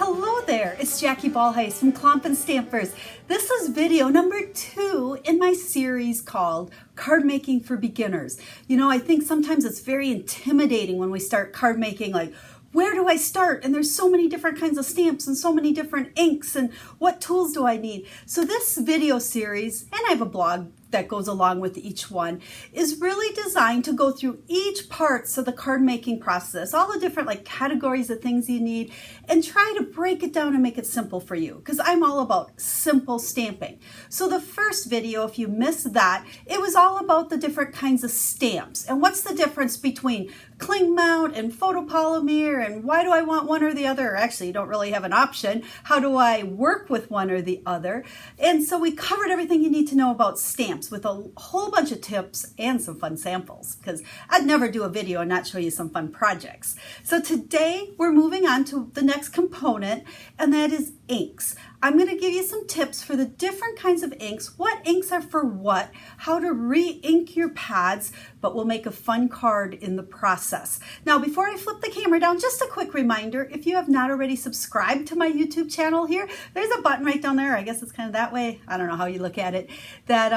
Hello there, it's Jackie Bolhuis from Klompen Stampers. This is video number 2 in my series called Card Making for Beginners. You know, I think sometimes it's very intimidating when we start card making, like, where do I start? And there's so many different kinds of stamps and so many different inks, and what tools do I need? So this video series, and I have a blog that goes along with each one, is really designed to go through each parts of the card making process, all the different like categories of things you need, and try to break it down and make it simple for you, because I'm all about simple stamping. So the first video, if you missed that, it was all about the different kinds of stamps and what's the difference between cling mount and photopolymer, and why do I want one or the other? Or actually, you don't really have an option. How do I work with one or the other? And so we covered everything you need to know about stamps with a whole bunch of tips and some fun samples, because I'd never do a video and not show you some fun projects. So today we're moving on to the next component, and that is inks. I'm going to give you some tips for the different kinds of inks, what inks are for what, how to re-ink your pads, but we'll make a fun card in the process. Now, before I flip the camera down, just a quick reminder, if you have not already subscribed to my YouTube channel here, there's a button right down there. I guess it's kind of that way. I don't know how you look at it. That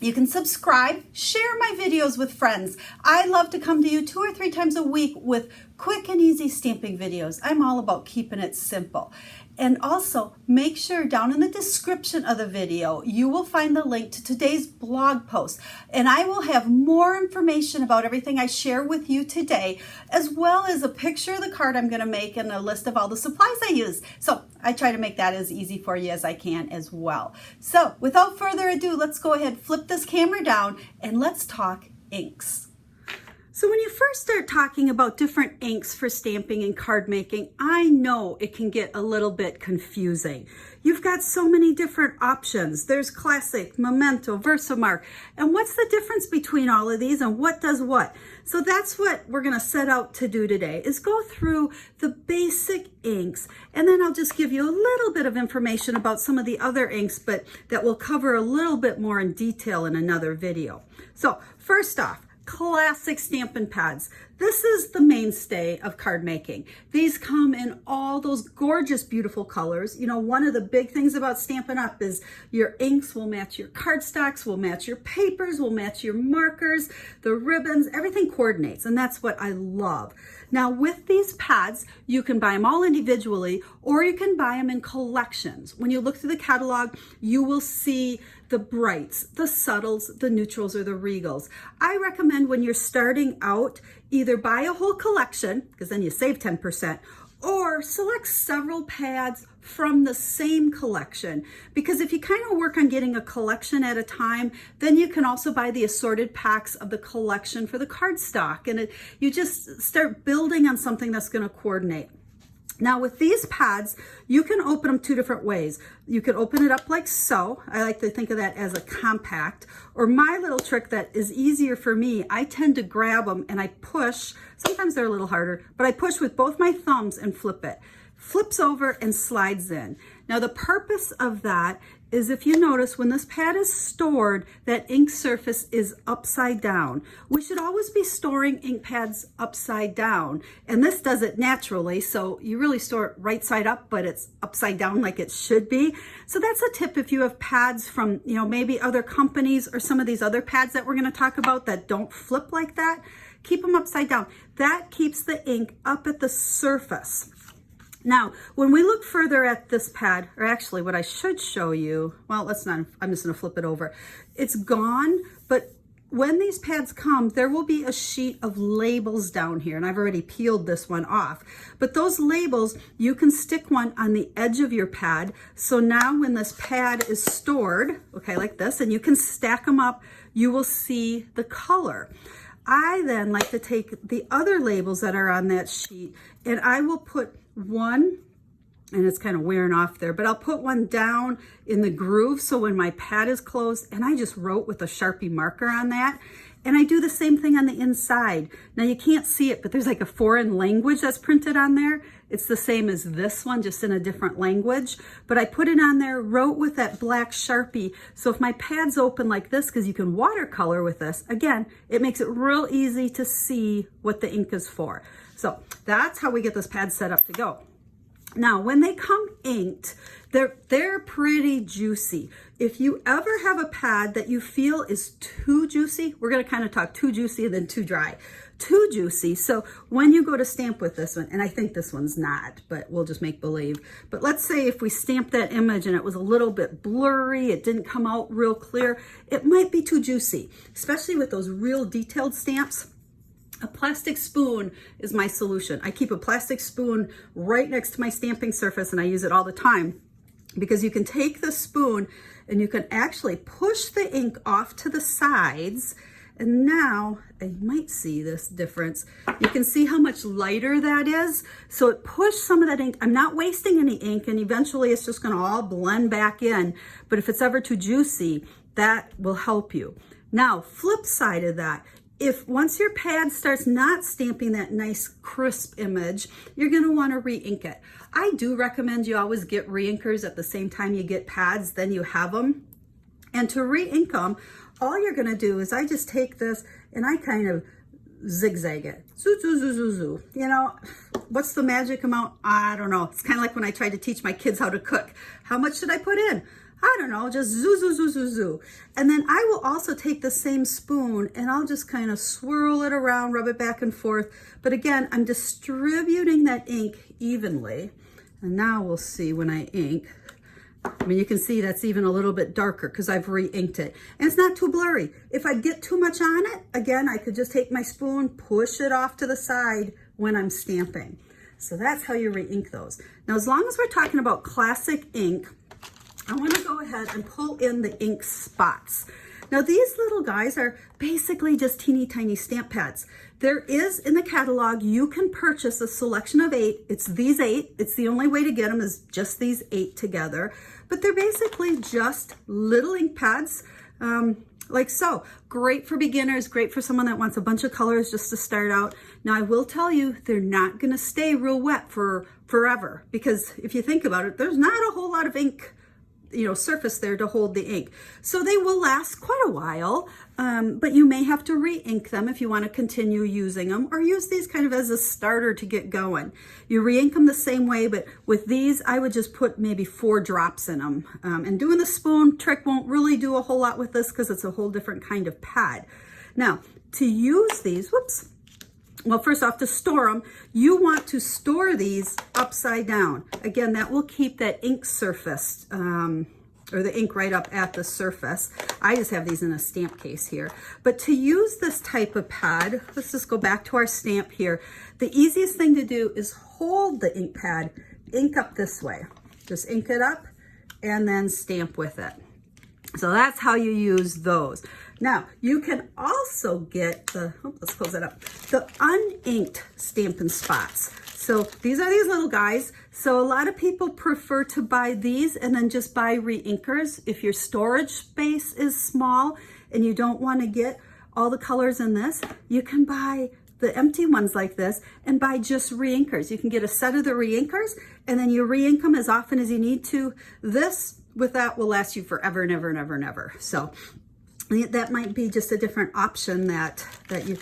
you can subscribe, share my videos with friends. I love to come to you 2 or 3 times a week with quick and easy stamping videos. I'm all about keeping it simple. And also, make sure down in the description of the video, you will find the link to today's blog post. And I will have more information about everything I share with you today, as well as a picture of the card I'm going to make and a list of all the supplies I use. So I try to make that as easy for you as I can as well. So without further ado, let's go ahead, flip this camera down, and let's talk inks. So when you first start talking about different inks for stamping and card making, I know it can get a little bit confusing. You've got so many different options. There's Classic, Memento, VersaMark, and what's the difference between all of these and what does what? So that's what we're going to set out to do today, is go through the basic inks, and then I'll just give you a little bit of information about some of the other inks, but that we'll cover a little bit more in detail in another video. So first off, classic Stampin' pads. This is the mainstay of card making. These come in all those gorgeous, beautiful colors. You know, one of the big things about Stampin' Up is your inks will match your cardstocks, will match your papers, will match your markers, the ribbons, everything coordinates, and that's what I love. Now with these pads, you can buy them all individually, or you can buy them in collections. When you look through the catalog, you will see the brights, the subtles, the neutrals, or the regals. I recommend when you're starting out, either buy a whole collection, because then you save 10%, or select several pads from the same collection. Because if you kind of work on getting a collection at a time, then you can also buy the assorted packs of the collection for the cardstock. And you just start building on something that's going to coordinate. Now with these pads, you can open them 2 different ways. You can open it up like so. I like to think of that as a compact. Or my little trick that is easier for me, I tend to grab them and I push. Sometimes they're a little harder, but I push with both my thumbs and flip it. Flips over and slides in. Now the purpose of that is, if you notice, when this pad is stored, that ink surface is upside down. We should always be storing ink pads upside down, and this does it naturally, so you really store it right side up, but it's upside down like it should be. So that's a tip if you have pads from, you know, maybe other companies or some of these other pads that we're going to talk about that don't flip like that. Keep them upside down. That keeps the ink up at the surface. Now, when we look further at this pad, or actually what I should show you, well, let's not, I'm just going to flip it over. It's gone, but when these pads come, there will be a sheet of labels down here, and I've already peeled this one off. But those labels, you can stick one on the edge of your pad. So now when this pad is stored, okay, like this, and you can stack them up, you will see the color. I then like to take the other labels that are on that sheet, and I will put one, and it's kind of wearing off there, but I'll put one down in the groove so when my pad is closed, and I just wrote with a Sharpie marker on that. And I do the same thing on the inside. Now you can't see it, but there's like a foreign language that's printed on there. It's the same as this one, just in a different language. But I put it on there, wrote with that black Sharpie. So if my pad's open like this, because you can watercolor with this, again, it makes it real easy to see what the ink is for. So that's how we get this pad set up to go. Now, when they come inked, they're pretty juicy. If you ever have a pad that you feel is too juicy, we're going to kind of talk too juicy and then too dry. Too juicy. So when you go to stamp with this one, and I think this one's not, but we'll just make believe. But let's say if we stamped that image and it was a little bit blurry, it didn't come out real clear, it might be too juicy, especially with those real detailed stamps. A plastic spoon is my solution. I keep a plastic spoon right next to my stamping surface and I use it all the time because you can take the spoon and you can actually push the ink off to the sides. And now, you might see this difference. You can see how much lighter that is. So it pushed some of that ink. I'm not wasting any ink and eventually it's just gonna all blend back in. But if it's ever too juicy, that will help you. Now, flip side of that, if once your pad starts not stamping that nice crisp image, you're gonna wanna re-ink it. I do recommend you always get re-inkers at the same time you get pads, then you have them. And to re-ink them, all you're gonna do is I just take this and I kind of zigzag it. Zoo, zoo, zoo, zoo, zoo. You know, what's the magic amount? I don't know. It's kind of like when I tried to teach my kids how to cook. How much should I put in? I don't know, just zoo, zoo, zoo, zoo, zoo. And then I will also take the same spoon and I'll just kind of swirl it around, rub it back and forth. But again, I'm distributing that ink evenly. And now we'll see when I ink. I mean, you can see that's even a little bit darker because I've re-inked it. And it's not too blurry. If I get too much on it, again, I could just take my spoon, push it off to the side when I'm stamping. So that's how you re-ink those. Now, as long as we're talking about classic ink, I want to go ahead and pull in the ink spots. Now these little guys are basically just teeny tiny stamp pads. There is in the catalog, you can purchase a selection of 8. It's these 8. It's the only way to get them is just these 8 together. But they're basically just little ink pads like so. Great for beginners, great for someone that wants a bunch of colors just to start out. Now I will tell you, they're not gonna stay real wet for forever because if you think about it, there's not a whole lot of ink surface there to hold the ink. So they will last quite a while, but you may have to re-ink them if you want to continue using them or use these kind of as a starter to get going. You re-ink them the same way, but with these, I would just put maybe 4 drops in them. And doing the spoon trick won't really do a whole lot with this because it's a whole different kind of pad. Now, to use these, well, first off, to store them, you want to store these upside down. Again, that will keep that ink surface, or the ink right up at the surface. I just have these in a stamp case here. But to use this type of pad, let's just go back to our stamp here. The easiest thing to do is hold the ink pad, ink up this way. Just ink it up and then stamp with it. So that's how you use those. Now, you can also get the, let's close that up, the uninked Stampin Spots. So these are these little guys. So a lot of people prefer to buy these and then just buy re-inkers. If your storage space is small and you don't want to get all the colors in this, you can buy the empty ones like this and buy just re-inkers. You can get a set of the re-inkers and then you re-ink them as often as you need to. This, with that, will last you forever and ever and ever and ever. So that might be just a different option that you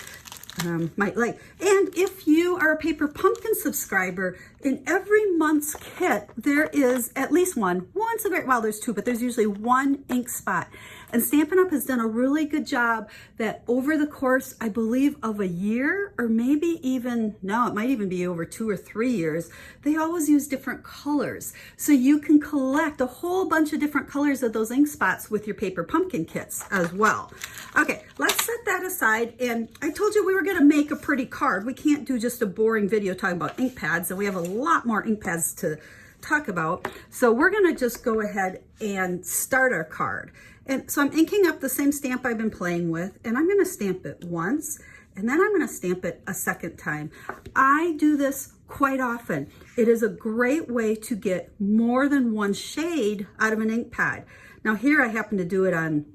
might like. And if you are a Paper Pumpkin subscriber, in every month's kit, there is at least once a great while there's 2, but there's usually 1 ink spot. And Stampin' Up! Has done a really good job that over the course, I believe, of a year, or maybe even, no, it might even be over 2 or 3 years, they always use different colors. So you can collect a whole bunch of different colors of those ink spots with your Paper Pumpkin kits as well. Okay, let's set that aside. And I told you we were gonna make a pretty card. We can't do just a boring video talking about ink pads, and we have a lot more ink pads to talk about. So we're gonna just go ahead and start our card. And so I'm inking up the same stamp I've been playing with, and I'm gonna stamp it once, and then I'm gonna stamp it a second time. I do this quite often. It is a great way to get more than one shade out of an ink pad. Now here I happen to do it on,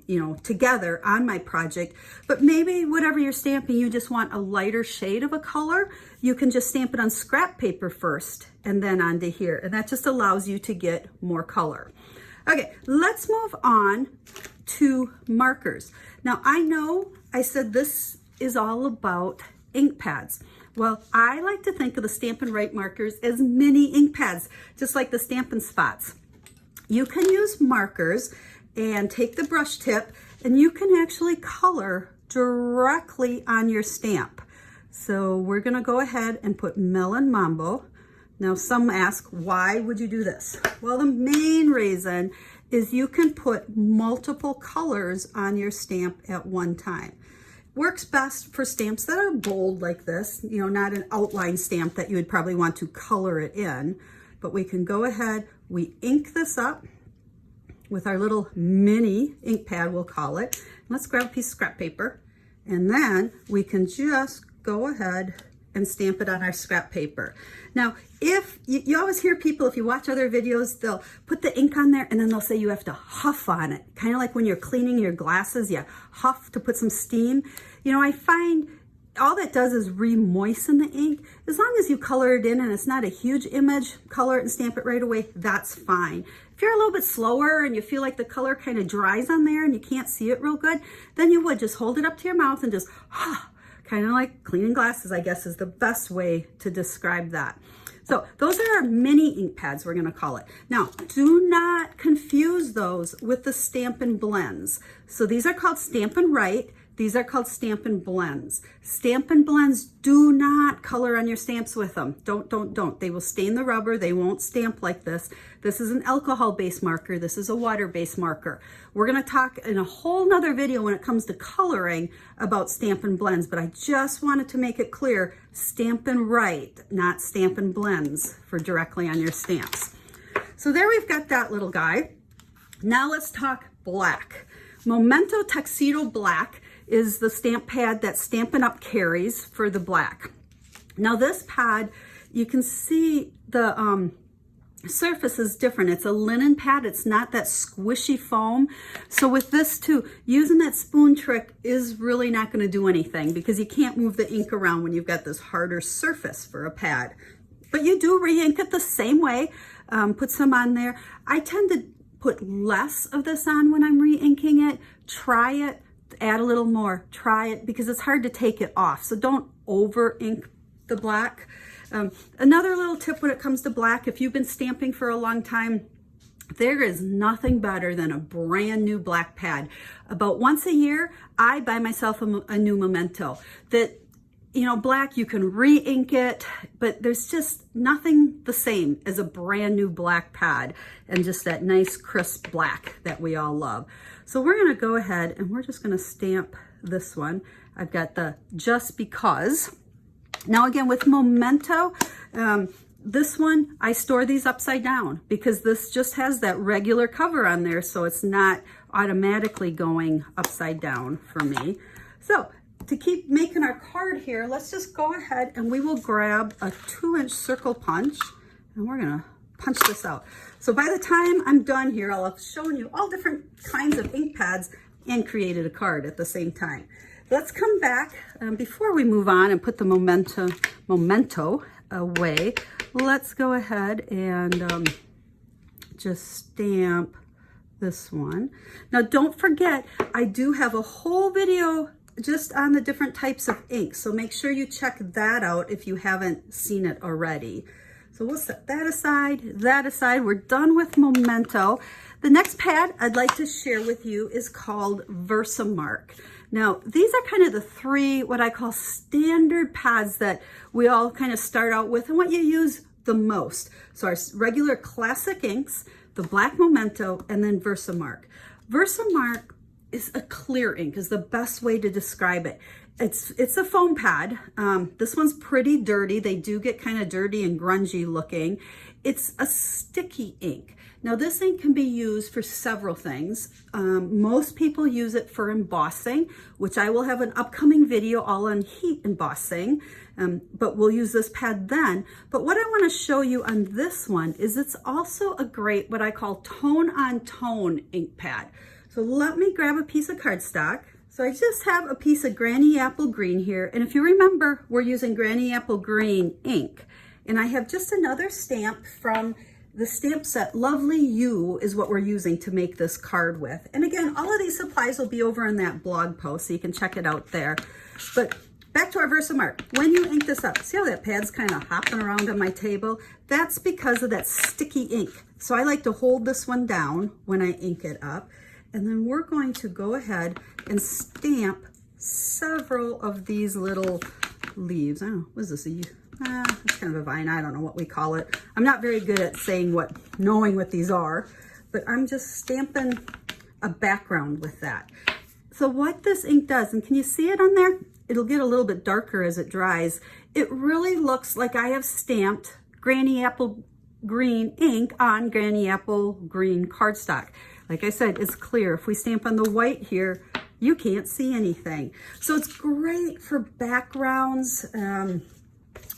together on my project, but maybe whatever you're stamping, you just want a lighter shade of a color, you can just stamp it on scrap paper first and then onto here. And that just allows you to get more color. Okay, let's move on to markers. Now I know I said this is all about ink pads, Well, I like to think of the Stampin' Write markers as mini ink pads, just like the Stampin Spots. You can use markers and take the brush tip, and you can actually color directly on your stamp. So we're gonna go ahead and put Melon Mambo. Now some ask, why would you do this? Well, the main reason is you can put multiple colors on your stamp at one time. Works best for stamps that are bold like this, you know, not an outline stamp that you would probably want to color it in, but we can go ahead, we ink this up with our little mini ink pad, we'll call it. Let's grab a piece of scrap paper, and then we can just go ahead and stamp it on our scrap paper. Now, if you always hear people, if you watch other videos, they'll put the ink on there and then they'll say you have to huff on it. Kind of like when you're cleaning your glasses, you huff to put some steam. You know, I find all that does is re-moisten the ink. As long as you color it in and it's not a huge image, color it and stamp it right away, that's fine. If you're a little bit slower and you feel like the color kind of dries on there and you can't see it real good, then you would just hold it up to your mouth and just, kind of like cleaning glasses, I guess, is the best way to describe that. So those are our mini ink pads, we're gonna call it. Now, do not confuse those with the Stampin Blends. So these are called Stampin Write. These are called Stampin Blends. Stampin Blends, do not color on your stamps with them. Don't. They will stain the rubber. They won't stamp like this. This is an alcohol-based marker. This is a water-based marker. We're gonna talk in a whole nother video when it comes to coloring about Stampin Blends, but I just wanted to make it clear, Stampin Write, not Stampin Blends for directly on your stamps. So there we've got that little guy. Now let's talk black. Memento Tuxedo Black is the stamp pad that Stampin' Up carries for the black. Now this pad, you can see the surface is different. It's a linen pad. It's not that squishy foam. So with this too, using that spoon trick is really not going to do anything because you can't move the ink around when you've got this harder surface for a pad. But you do re-ink it the same way. Put some on there. I tend to put less of this on when I'm re-inking it. Try it. Add a little more, try it, because it's hard to take it off. So don't over ink the black. Another little tip when it comes to black, if you've been stamping for a long time, there is nothing better than a brand new black pad. About once a year, I buy myself a new Memento that, you know, black, you can re-ink it, but there's just nothing the same as a brand new black pad and just that nice crisp black that we all love. So we're gonna go ahead and we're just gonna stamp this one. I've got the Just Because. Now again, with Memento, this one, I store these upside down because this just has that regular cover on there, so it's not automatically going upside down for me. So to keep making our card here, let's just go ahead and we will grab a 2-inch circle punch and we're gonna punch this out. So by the time I'm done here, I'll have shown you all different kinds of ink pads and created a card at the same time. Let's come back before we move on and put the Memento away. Let's go ahead and just stamp this one. Now don't forget, I do have a whole video just on the different types of ink, so make sure you check that out if you haven't seen it already. So we'll set that aside, we're done with Memento. The next pad I'd like to share with you is called VersaMark. Now, these are kind of the three, what I call standard pads that we all kind of start out with and what you use the most. So our regular classic inks, the black Memento, and then VersaMark. VersaMark is a clear ink, is the best way to describe it. It's a foam pad. This one's pretty dirty. They do get kind of dirty and grungy looking. It's a sticky ink. Now this ink can be used for several things. Most people use it for embossing, which I will have an upcoming video all on heat embossing, but we'll use this pad then. But what I want to show you on this one is it's also a great, what I call tone-on-tone ink pad. So let me grab a piece of cardstock. So I just have a piece of Granny Apple Green here. And if you remember, we're using Granny Apple Green ink. And I have just another stamp from the stamp set. Lovely You is what we're using to make this card with. And again, all of these supplies will be over in that blog post, so you can check it out there. But back to our VersaMark. When you ink this up, see how that pad's kind of hopping around on my table? That's because of that sticky ink. So I like to hold this one down when I ink it up. And then we're going to go ahead and stamp several of these little leaves. I don't know, what is this? It's kind of a vine. I don't know what we call it. I'm not very good at knowing what these are, but I'm just stamping a background with that. So what this ink does, and can you see it on there? It'll get a little bit darker as it dries. It really looks like I have stamped Granny Apple Green ink on Granny Apple Green cardstock. Like I said, it's clear. If we stamp on the white here, you can't see anything. So it's great for backgrounds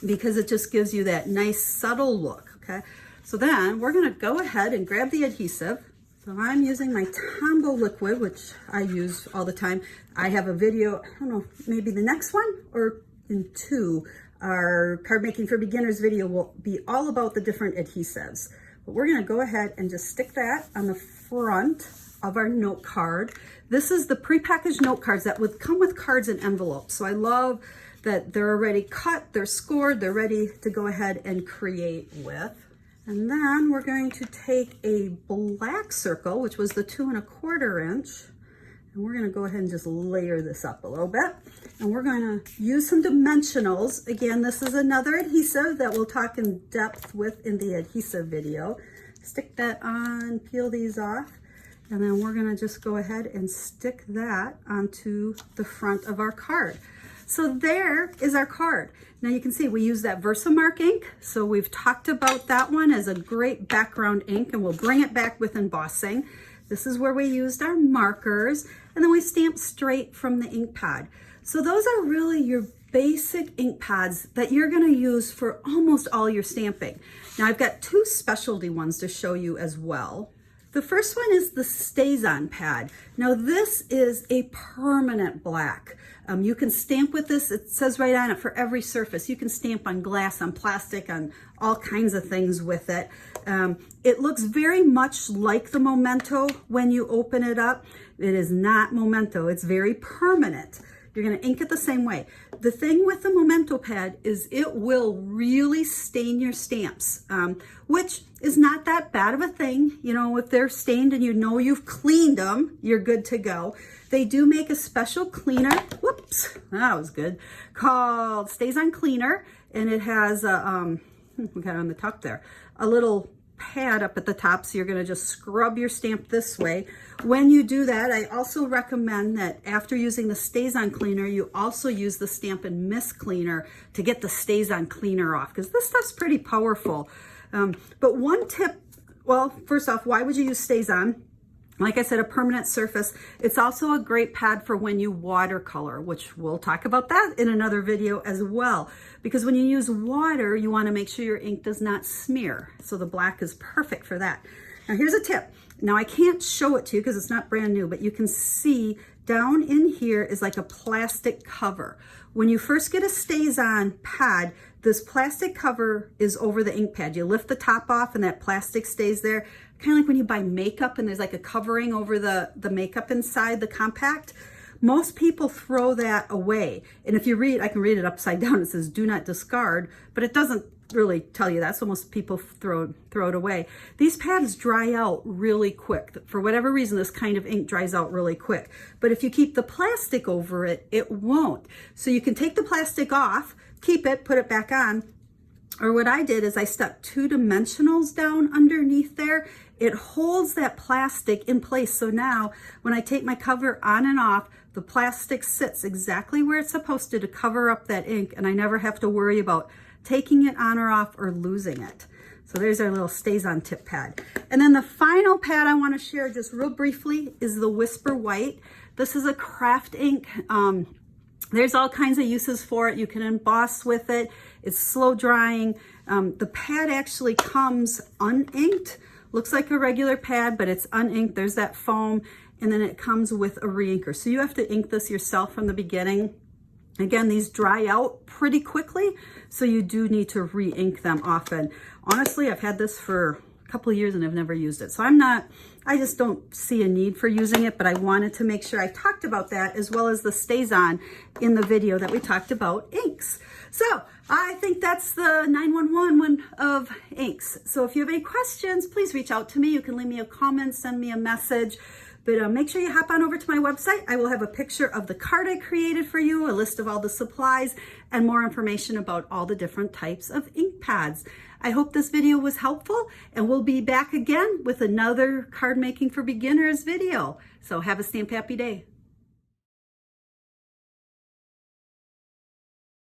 because it just gives you that nice subtle look, okay? So then we're gonna go ahead and grab the adhesive. So I'm using my Tombow liquid, which I use all the time. I have a video, I don't know, maybe the next one or in 2. Our Card Making for Beginners video will be all about the different adhesives. But we're gonna go ahead and just stick that on the front of our note card. This is the prepackaged note cards that would come with cards and envelopes. So I love that they're already cut, they're scored, they're ready to go ahead and create with. And then we're going to take a black circle, which was the 2 1/4 inch, and we're gonna go ahead and just layer this up a little bit. And we're gonna use some dimensionals. Again, this is another adhesive that we'll talk in depth with in the adhesive video. Stick that on, peel these off, and then we're gonna just go ahead and stick that onto the front of our card. So there is our card. Now you can see we use that VersaMark ink. So we've talked about that one as a great background ink, and we'll bring it back with embossing. This is where we used our markers, and then we stamped straight from the ink pad. So those are really your basic ink pads that you're gonna use for almost all your stamping. Now I've got 2 specialty ones to show you as well. The first one is the StazOn pad. Now this is a permanent black. You can stamp with this, it says right on it, for every surface. You can stamp on glass, on plastic, on all kinds of things with it. It looks very much like the Memento when you open it up. It is not Memento, it's very permanent. You're gonna ink it the same way. The thing with the Memento pad is it will really stain your stamps, which is not that bad of a thing. You know, if they're stained and you know you've cleaned them, you're good to go. They do make a special cleaner, whoops, that was good, called StazOn Cleaner, and it has, we got it on the top there, a little pad up at the top, so you're gonna just scrub your stamp this way. When you do that, I also recommend that after using the StazOn cleaner, you also use the Stampin' Mist cleaner to get the StazOn cleaner off, because this stuff's pretty powerful. But one tip, well, first off, why would you use StazOn? Like I said, a permanent surface. It's also a great pad for when you watercolor, which we'll talk about that in another video as well. Because when you use water, you want to make sure your ink does not smear. So the black is perfect for that. Now here's a tip. Now I can't show it to you because it's not brand new, but you can see down in here is like a plastic cover. When you first get a StazOn pad, this plastic cover is over the ink pad. You lift the top off and that plastic stays there. Kind of like when you buy makeup and there's like a covering over the makeup inside the compact. Most people throw that away. And if you read, I can read it upside down, it says do not discard, but it doesn't really tell you that, so most people throw it away. These pads dry out really quick. For whatever reason, this kind of ink dries out really quick. But if you keep the plastic over it, it won't. So you can take the plastic off, keep it, put it back on. Or what I did is I stuck 2 dimensionals down underneath there. It holds that plastic in place. So now when I take my cover on and off, the plastic sits exactly where it's supposed to cover up that ink, and I never have to worry about taking it on or off or losing it. So there's our little StazOn tip pad. And then the final pad I want to share just real briefly is the Whisper White. This is a craft ink. There's all kinds of uses for it. You can emboss with it. It's slow drying. The pad actually comes uninked. Looks like a regular pad, but it's uninked. There's that foam, and then it comes with a re-inker. So you have to ink this yourself from the beginning. Again, these dry out pretty quickly, so you do need to re-ink them often. Honestly, I've had this for, couple of years and I've never used it. So I just don't see a need for using it, but I wanted to make sure I talked about that as well as the StazOn in the video that we talked about inks. So I think that's the 911 one of inks. So if you have any questions, please reach out to me. You can leave me a comment, send me a message. But make sure you hop on over to my website. I will have a picture of the card I created for you, a list of all the supplies, and more information about all the different types of ink pads. I hope this video was helpful, and we'll be back again with another card making for beginners video. So have a stamp happy day.